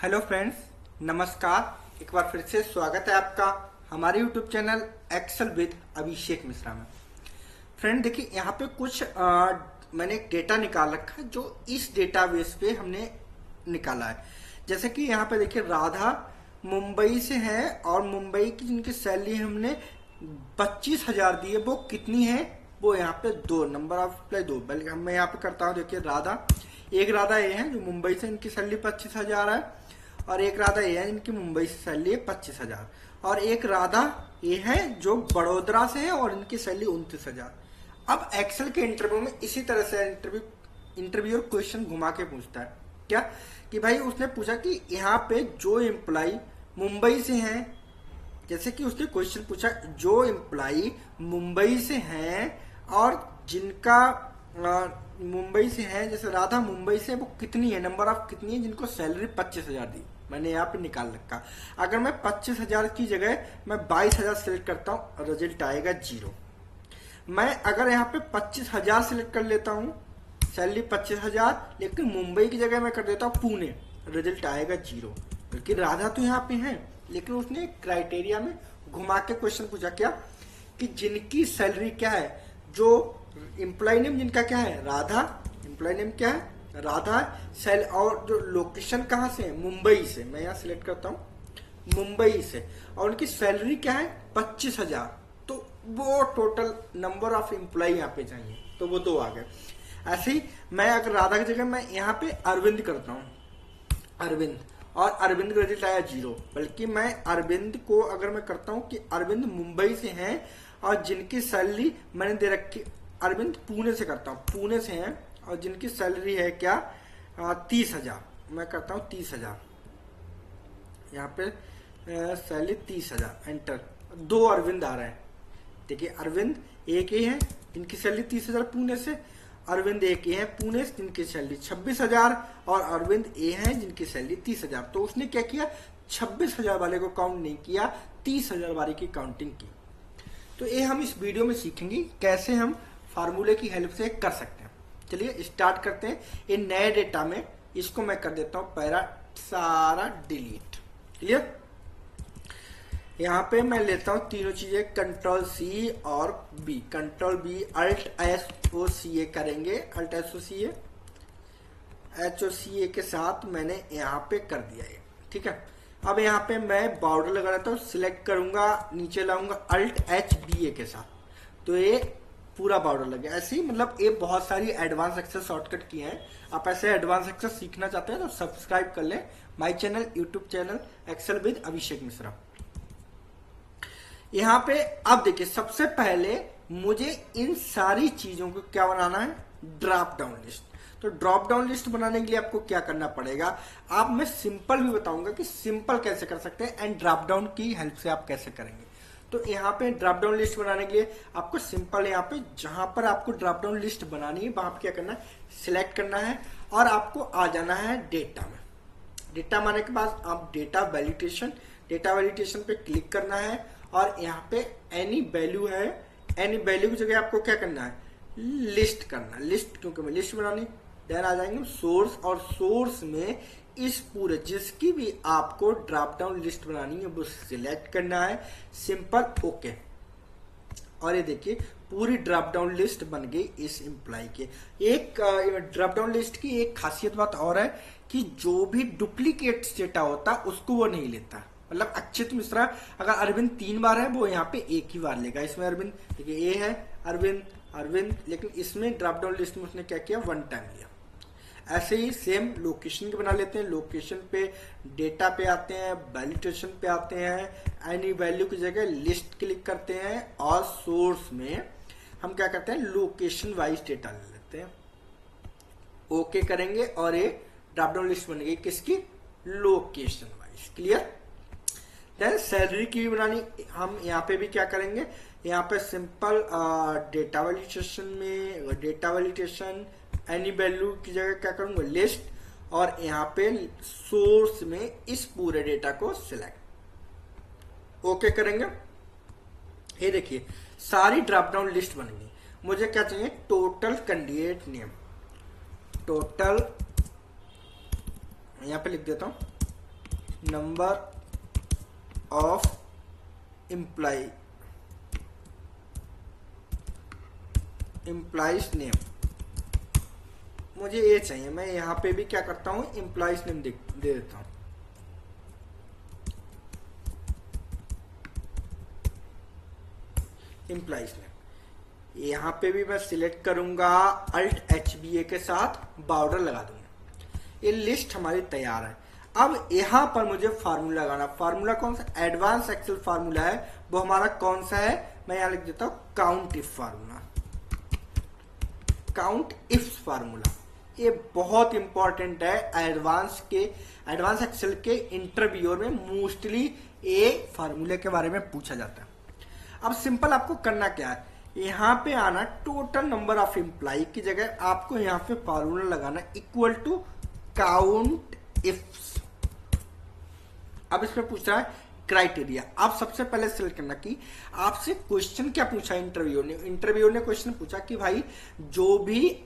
Hello friends, नमस्कार। एक बार फिर से स्वागत है आपका हमारे YouTube channel Excel with Abhishek Mishra में। फ्रेंड देखिए, यहाँ पे कुछ मैंने एक डेटा निकाल रखा है जो इस डेटाबेस पे हमने निकाला है। जैसे कि यहाँ पे देखिए, राधा मुंबई से है और मुंबई की जिनकी सैलरी हमने 25,000 दी है, वो कितनी है? वो यहाँ पे दो नंबर ऑफ अप्लाई दो, बल्कि मैं यहाँ पे करता हूँ। देखिए, एक राधा ये है जो मुंबई से, इनकी सैलरी 25,000 है, और एक राधा ये है जिनकी मुंबई से सैलरी है 25,000, और एक राधा ये है जो बड़ोदरा से है और इनकी सैलरी 29,000। अब एक्सेल के इंटरव्यू में इसी तरह से इंटरव्यूअर क्वेश्चन घुमा के पूछता है क्या कि भाई, उसने पूछा कि यहाँ पे जो एम्प्लाई मुंबई से हैं, जैसे कि उसने क्वेश्चन पूछा जो एम्प्लाई मुंबई से हैं और जिनका मुंबई से हैं, जैसे राधा मुंबई से, वो कितनी है, नंबर ऑफ कितनी है जिनको सैलरी 25,000 दी। मैंने यहाँ पे निकाल रखा। अगर मैं 25,000 की जगह मैं 22,000 सेलेक्ट करता हूँ, रिजल्ट आएगा 0। मैं अगर यहाँ पे 25,000 सेलेक्ट कर लेता हूँ, सैलरी 25,000, लेकिन मुंबई की जगह मैं कर देता हूँ पुणे, रिजल्ट आएगा 0। क्योंकि राधा तो यहाँ पे है, लेकिन उसने क्राइटेरिया में घुमा के क्वेश्चन पूछा क्या कि जिनकी सैलरी क्या है, जो एम्प्लॉय नेम जिनका क्या है, राधा, एम्प्लॉय नेम क्या है, राधा, सेल, और जो लोकेशन कहाँ से है, मुंबई से, मैं यहाँ सिलेक्ट करता हूँ मुंबई से, और उनकी सैलरी क्या है 25,000, तो वो टोटल नंबर ऑफ एम्प्लॉय यहाँ पे चाहिए, तो वो दो आ गए। ऐसे ही मैं अगर राधा की जगह मैं यहाँ पे अरविंद करता हूँ, अरविंद, और अरविंद का रिजल्ट आया 0। बल्कि मैं अरविंद को अगर मैं करता हूँ कि अरविंद मुंबई से हैं और जिनकी सैलरी मैंने दे रखी, अरविंद पुणे से करता हूँ, पुणे से हैं और जिनकी सैलरी है क्या 30,000, मैं करता हूँ 30,000, यहाँ पे सैलरी 30,000, एंटर। दो अरविंद आ रहे हैं। देखिए, अरविंद एक ही है जिनकी सैलरी 30,000 पुणे से, अरविंद एक ही है पुणे से जिनकी सैलरी 26,000, और अरविंद ए है जिनकी सैलरी 30,000। तो उसने क्या किया, 26,000 वाले को काउंट नहीं किया, 30,000 वाले की काउंटिंग की। तो ये हम इस वीडियो में सीखेंगे कैसे हम फार्मूले की हेल्प से कर सकते हैं। चलिए स्टार्ट करते हैं। ये नए डेटा में इसको मैं कर देता हूँ पैरा सारा डिलीट। क्लियर? यहाँ पे मैं लेता हूँ तीनों चीजें, कंट्रोल सी और B, control B, alt S O C A करेंगे, alt S O C A, H O C A के साथ मैंने यहाँ पे कर दिया ये। ठीक है, अब यहाँ पे मैं बॉर्डर लगा रहता हूँ, सिलेक्ट करूंगा, नीचे लाऊंगा अल्ट एच बी ए के साथ, तो ये पूरा बॉर्डर लग गया। ऐसे ही मतलब ये बहुत सारी एडवांस एक्सेल शॉर्टकट किए हैं। आप ऐसे एडवांस एक्सेल सीखना चाहते हैं तो सब्सक्राइब कर लें my channel, YouTube channel Excel with Abhishek Mishra. यहाँ पे अब देखिए, सबसे पहले मुझे इन सारी चीजों को क्या बनाना है, ड्रॉप डाउन लिस्ट। तो ड्रॉप डाउन लिस्ट बनाने के लिए आपको क्या करना पड़ेगा, आप मैं सिंपल भी बताऊंगा कि सिंपल कैसे कर सकते हैं एंड ड्रॉप डाउन की हेल्प से आप कैसे करेंगे। तो यहाँ पे ड्रॉप डाउन लिस्ट बनाने के लिए आपको सिंपल, यहाँ पे जहां पर आपको ड्रॉप डाउन लिस्ट बनानी है वहां पर क्या करना है, सिलेक्ट करना है और आपको आ जाना है डेटा में। डेटा माने के बाद आप डेटा वैलिडेशन पे क्लिक करना है, और यहाँ पे एनी वैल्यू है, एनी वैल्यू की जगह आपको क्या करना है, लिस्ट करना है। लिस्ट, क्योंकि मैं लिस्ट बनानी, देन आ जाएंगे सोर्स, और सोर्स में इस पूरे जिसकी भी आपको ड्रॉप डाउन लिस्ट बनानी है वो सिलेक्ट करना है, सिंपल, ओके। और ये देखिए पूरी ड्रॉप डाउन लिस्ट बन गई इस एम्प्लॉय के। एक ड्रॉप डाउन लिस्ट की एक खासियत बात और है कि जो भी डुप्लीकेट डेटा होता उसको वो नहीं लेता। मतलब अक्षित मिश्रा अगर अरविंद 3 बार है, वो यहाँ पे एक ही बार लेगा। इसमें अरविंद देखिए, ये है अरविंद, लेकिन इसमें ड्रॉप डाउन लिस्ट में उसने क्या किया, 1 टाइम लिया। ऐसे ही सेम लोकेशन के बना लेते हैं। लोकेशन पे डेटा पे आते हैं, वैलिडेशन पे आते हैं, एनी वैल्यू की जगह लिस्ट क्लिक करते हैं, और सोर्स में हम क्या करते हैं, लोकेशन वाइज डेटा ले लेते हैं। ओके करेंगे और ये ड्रॉप डाउन लिस्ट बन गई किसकी, location wise. Clear? Then salary की भी बनानी, हम यहाँ पे भी क्या करेंगे, यहाँ पे simple data validation any value की जगह क्या करूंगा, लिस्ट, और यहाँ पे सोर्स में इस पूरे डेटा को सिलेक्ट, ओके करेंगे। ये देखिए सारी ड्रॉप डाउन लिस्ट बन गई। मुझे क्या चाहिए, टोटल कैंडिडेट नेम, टोटल, यहाँ पे लिख देता हूँ नंबर ऑफ एम्प्लॉइज नेम, मुझे ये चाहिए। मैं यहां पे भी क्या करता हूं, एम्प्लॉइज नेम दे देता हूं। एम्प्लॉइज नेम यहां पे भी मैं सिलेक्ट करूंगा, अल्ट HBA के साथ बॉर्डर लगा दूंगा। ये लिस्ट हमारी तैयार है। अब यहां पर मुझे फार्मूला लगाना। फार्मूला कौन सा, एडवांस एक्सेल फार्मूला है, वो हमारा कौन सा है, मैं यहां लिख देता हूं count if formula. Count if formula ये बहुत इंपॉर्टेंट है। एडवांस एक्सेल के इंटरव्यू में मोस्टली ये फार्मूले के बारे में पूछा जाता है। अब सिंपल आपको करना क्या है, यहां पे आना, टोटल नंबर ऑफ एम्प्लॉय की जगह आपको यहां पे फार्मूला लगाना इक्वल टू काउंट इफ। अब इसमें पूछ रहा है क्राइटेरिया। आप सबसे पहले सिलेक्ट करना कि आपसे क्वेश्चन क्या पूछा इंटरव्यू ने क्वेश्चन पूछा कि भाई जो भी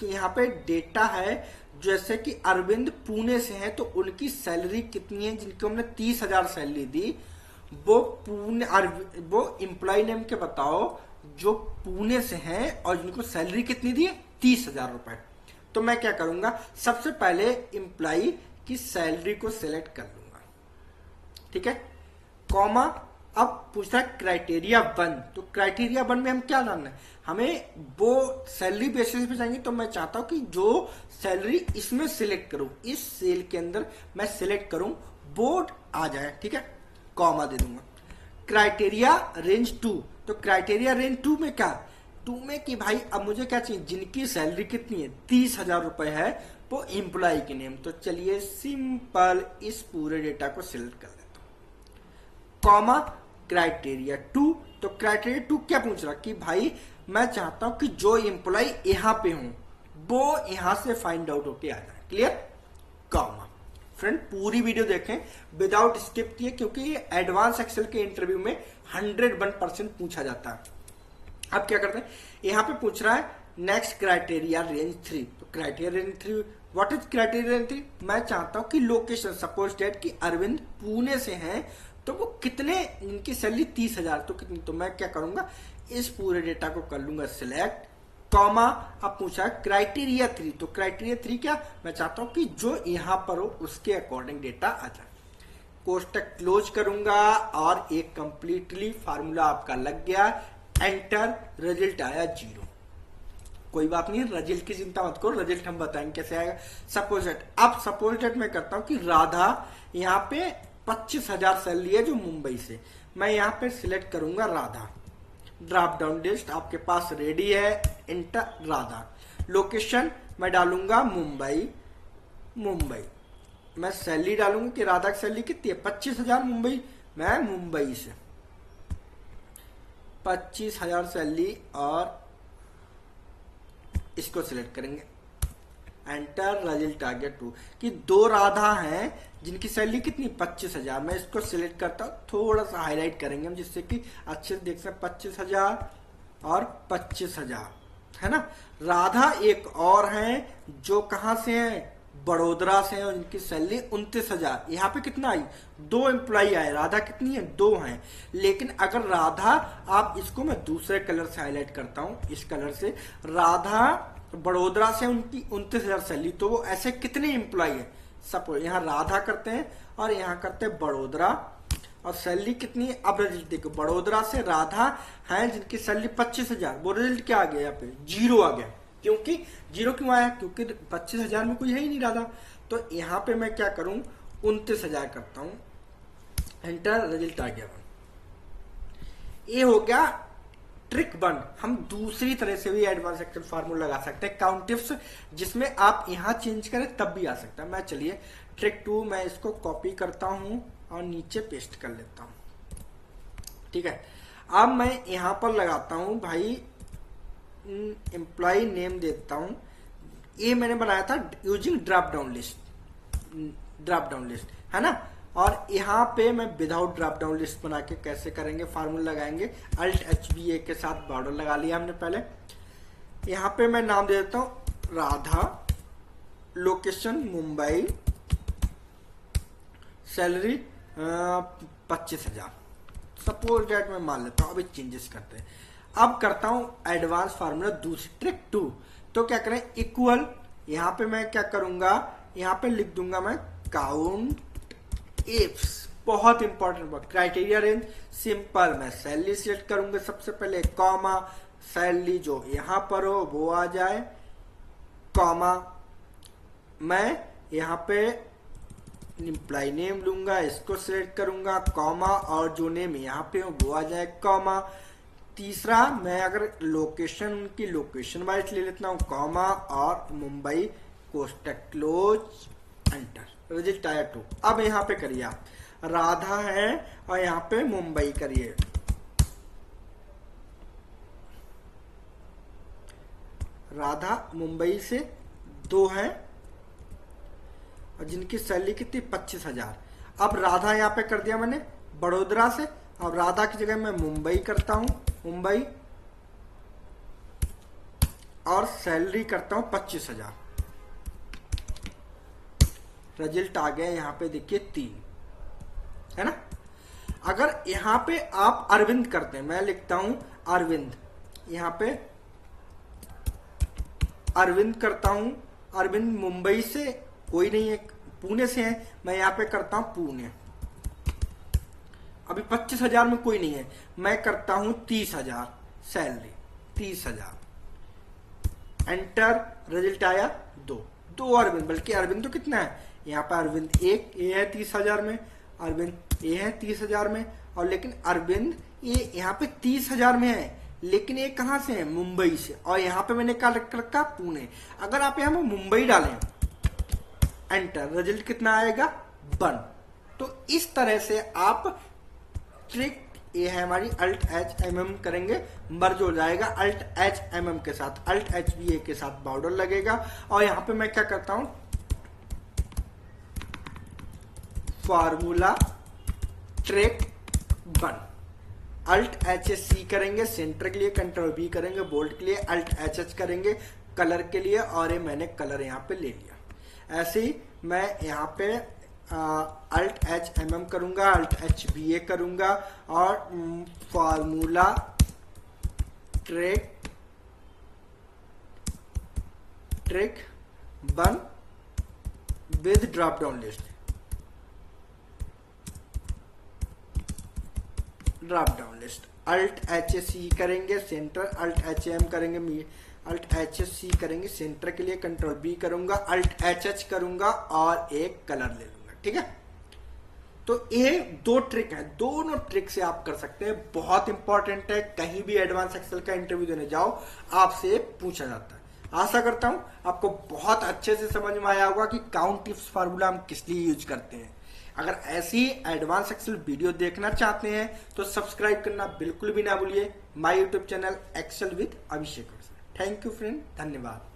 यहाँ पे डेटा है, जैसे कि अरविंद पुणे से हैं तो उनकी सैलरी कितनी है, जिनको हमने 30,000 सैलरी दी, वो एम्प्लॉय नेम के बताओ जो पुणे से हैं और जिनको सैलरी कितनी दी है, 30,000 रुपए। तो मैं क्या करूंगा, सबसे पहले एम्प्लॉय की सैलरी को सिलेक्ट कर लूंगा, ठीक है, कॉमा। अब पूछता है क्राइटेरिया 1, तो क्राइटेरिया 1 में हम क्या जानना है, हमें वो सैलरी बेसिस पे जाएंगे। तो मैं चाहता हूं कि जो सैलरी इसमें सिलेक्ट करूं, इस सेल के अंदर मैं सिलेक्ट करूं, बोर्ड आ जाए, ठीक है, कॉमा दे दूंगा। क्राइटेरिया रेंज 2, तो क्राइटेरिया रेंज 2 में क्या, 2 में कि भाई अब मुझे क्या चाहिए, जिनकी सैलरी कितनी है, 30,000 रुपए है, वो एम्प्लॉय के नेम। तो चलिए सिंपल इस पूरे डेटा को सिलेक्ट कर देता हूं, कॉमा क्राइटेरिया 2। तो क्राइटेरिया 2 क्या पूछ रहा कि भाई मैं चाहता हूं कि जो एम्प्लॉय यहां पे हूं वो यहां से फाइंड आउट होके आ जाए, क्लियर, कॉमा। फ्रेंड पूरी वीडियो देखें विदाउट स्किप किए, क्योंकि ये एडवांस एक्सेल के इंटरव्यू में 101% पूछा जाता है। अब क्या करते हैं, यहां पे पूछ रहा है नेक्स्ट क्राइटेरिया रेंज 3। तो criteria range 3, what is criteria range 3, मैं चाहता हूं कि लोकेशन, सपोज डेट कि अरविंद पुणे से हैं तो वो कितने, इनकी सैलरी 30,000, तो कितनी, तो मैं क्या करूंगा, इस पूरे डेटा को कर लूंगा सिलेक्ट, कॉमा। अब पूछा क्राइटेरिया 3, तो क्राइटेरिया 3 क्या, मैं चाहता हूं कि जो यहां पर हो उसके अकॉर्डिंग डेटा आ जाए। कोष्टक क्लोज करूंगा और एक कंप्लीटली फार्मूला आपका लग गया, एंटर, रिजल्ट आया 0। कोई बात नहीं, रिजल्ट की चिंता मत करो, रिजल्ट हम बताएंगे कैसे आएगा। सपोज डेट, अब सपोज डेट मैं करता हूं कि राधा यहाँ पे 25,000 सैलरी है जो मुंबई से, मैं यहाँ पे सिलेक्ट करूंगा राधा, ड्रॉप डाउन लिस्ट आपके पास रेडी है, एंटर राधा। लोकेशन मैं डालूंगा मुंबई, मैं सैलरी डालूंगा कि राधा की सैलरी कितनी है, 25,000 मुंबई, मैं मुंबई से 25,000 सैलरी और इसको सिलेक्ट करेंगे, एंटर, रिजल्ट आ गया 2 कि 2 राधा हैं जिनकी सैलरी कितनी, 25,000। मैं इसको सिलेक्ट करता हूं, थोड़ा सा हाईलाइट करेंगे हम जिससे कि अच्छे से देख सकें, 25,000 और 25,000, है ना। राधा एक और हैं जो कहां से हैं, बड़ोदरा से हैं, और इनकी सैलरी 29,000। यहाँ पे कितना आई, 2 एम्प्लॉय आए, राधा कितनी है, 2 हैं। लेकिन अगर राधा, आप इसको मैं दूसरे कलर से हाईलाइट करता हूं, इस कलर से, राधा बड़ोदरा से उनकी 29,000 सैलरी, तो वो ऐसे कितने एम्प्लॉय है, सपोज यहाँ राधा करते हैं और यहाँ करते हैं बड़ोदरा, और सैलरी कितनी है। अब रिजल्ट देखो, बड़ोदरा से राधा हैं जिनकी सैलरी 25,000, वो रिजल्ट क्या आ गया, यहाँ पे 0 आ गया। क्योंकि 0 क्यों आया, क्योंकि 25,000 में कोई है ही नहीं राधा। तो यहाँ पे मैं क्या करूं, 29,000 करता हूं, एंटर, रिजल्ट आ गया। ये हो गया ट्रिक 1। हम दूसरी तरह से भी एडवांस एक्सेल फार्मूला लगा सकते हैं, काउंट इफ्स, जिसमें आप यहां चेंज करें तब भी आ सकता है। मैं चलिए ट्रिक 2, मैं इसको कॉपी करता हूं और नीचे पेस्ट कर लेता हूं, ठीक है। अब मैं यहां पर लगाता हूं भाई एम्प्लॉय नेम देता हूं, ये मैंने बनाया था यूजिंग ड्रॉप डाउन लिस्ट, है ना। और यहाँ पे मैं विदाउट ड्रॉप डाउन लिस्ट बना के कैसे करेंगे, फार्मूला लगाएंगे, अल्ट HBA के साथ बॉर्डर लगा लिया हमने पहले। यहाँ पे मैं नाम दे देता हूं Radha, location Mumbai, salary 25,000 suppose date मैं मान लेता हूँ। अभी चेंजेस करते हैं। अब करता हूँ एडवांस फार्मूला दूसरी ट्रिक 2। तो क्या करें, इक्वल, यहाँ पे मैं क्या करूंगा, यहाँ पे लिख दूंगा मैं काउंट इफ्स। बहुत important word, criteria range simple, मैं सैलरी सिलेक्ट करूंगा सबसे पहले, कॉमा सैलरी जो यहाँ पर हो वो आ जाए, कॉमा मैं यहाँ पे एम्प्लॉय नेम लूंगा, इसको सिलेक्ट करूंगा, कॉमा और जो नेम यहाँ पे हो वो आ जाए, कॉमा। तीसरा मैं अगर लोकेशन, उनकी लोकेशन वाइज ले लेता हूँ, कॉमा और मुंबई कोष्टक क्लोज, एंटर, रिजल्ट आया 2। अब यहाँ पे करिए आप, राधा है और यहाँ पे मुंबई करिए, राधा मुंबई से 2 हैं और जिनकी सैलरी कितनी 25,000। अब राधा यहाँ पे कर दिया मैंने बड़ोदरा से, अब राधा की जगह मैं मुंबई करता हूं, मुंबई, और सैलरी करता हूं 25,000। रिजल्ट आ गया यहाँ पे देखिए 3, है ना। अगर यहाँ पे आप अरविंद करते हैं, मैं लिखता हूं अरविंद, यहाँ पे अरविंद करता हूं, अरविंद मुंबई से कोई नहीं है, पुणे से है, मैं यहाँ पे करता हूं पुणे। अभी 25,000 में कोई नहीं है, मैं करता हूं 30,000 सैलरी, 30,000, एंटर, रिजल्ट आया 2 अरविंद, बल्कि अरविंद तो कितना है, यहाँ पे अरविंद एक ए है 30,000 में, अरविंद ए है 30,000 में, और लेकिन अरविंद ये यहाँ पे 30,000 में है, लेकिन ये कहां से है, मुंबई से, और यहाँ पे मैंने क्या रखा, पुणे। अगर आप यहाँ पे मुंबई डालें, एंटर, रिजल्ट कितना आएगा 1। तो इस तरह से आप ट्रिक, ये है हमारी अल्ट एच एम एम करेंगे, मर्ज हो जाएगा अल्ट एच एम एम के साथ, अल्ट एच बी ए के साथ बॉर्डर लगेगा, और यहां पे मैं क्या करता हूं, formula trick 1, alt H S C करेंगे सेंटर के लिए, कंट्रोल बी करेंगे बोल्ड के लिए, अल्ट एच एच करेंगे कलर के लिए, और ये मैंने कलर यहाँ पे ले लिया। ऐसे ही मैं यहाँ पे अल्ट एच एम एम करूंगा, अल्ट एच बी ए करूंगा, और formula trick 1 with drop down list, drop down list, alt H S C करेंगे सेंटर, अल्ट एच एम करेंगे, अल्ट एच एस सी करेंगे सेंटर के लिए, कंट्रोल बी करूंगा, alt H H करूंगा, और एक कलर ले लूंगा, ठीक है। तो ये 2 ट्रिक है, दोनों ट्रिक से आप कर सकते हैं, बहुत इंपॉर्टेंट है, कहीं भी एडवांस एक्सेल का इंटरव्यू देने जाओ आपसे पूछा जाता है। आशा करता हूं आपको बहुत अच्छे से समझ में आया होगा कि काउंट इफ्स फार्मूला हम किस लिए यूज करते हैं। अगर ऐसी एडवांस एक्सेल वीडियो देखना चाहते हैं तो सब्सक्राइब करना बिल्कुल भी ना भूलिए my YouTube channel Excel with Abhishek. Thank you friend, धन्यवाद।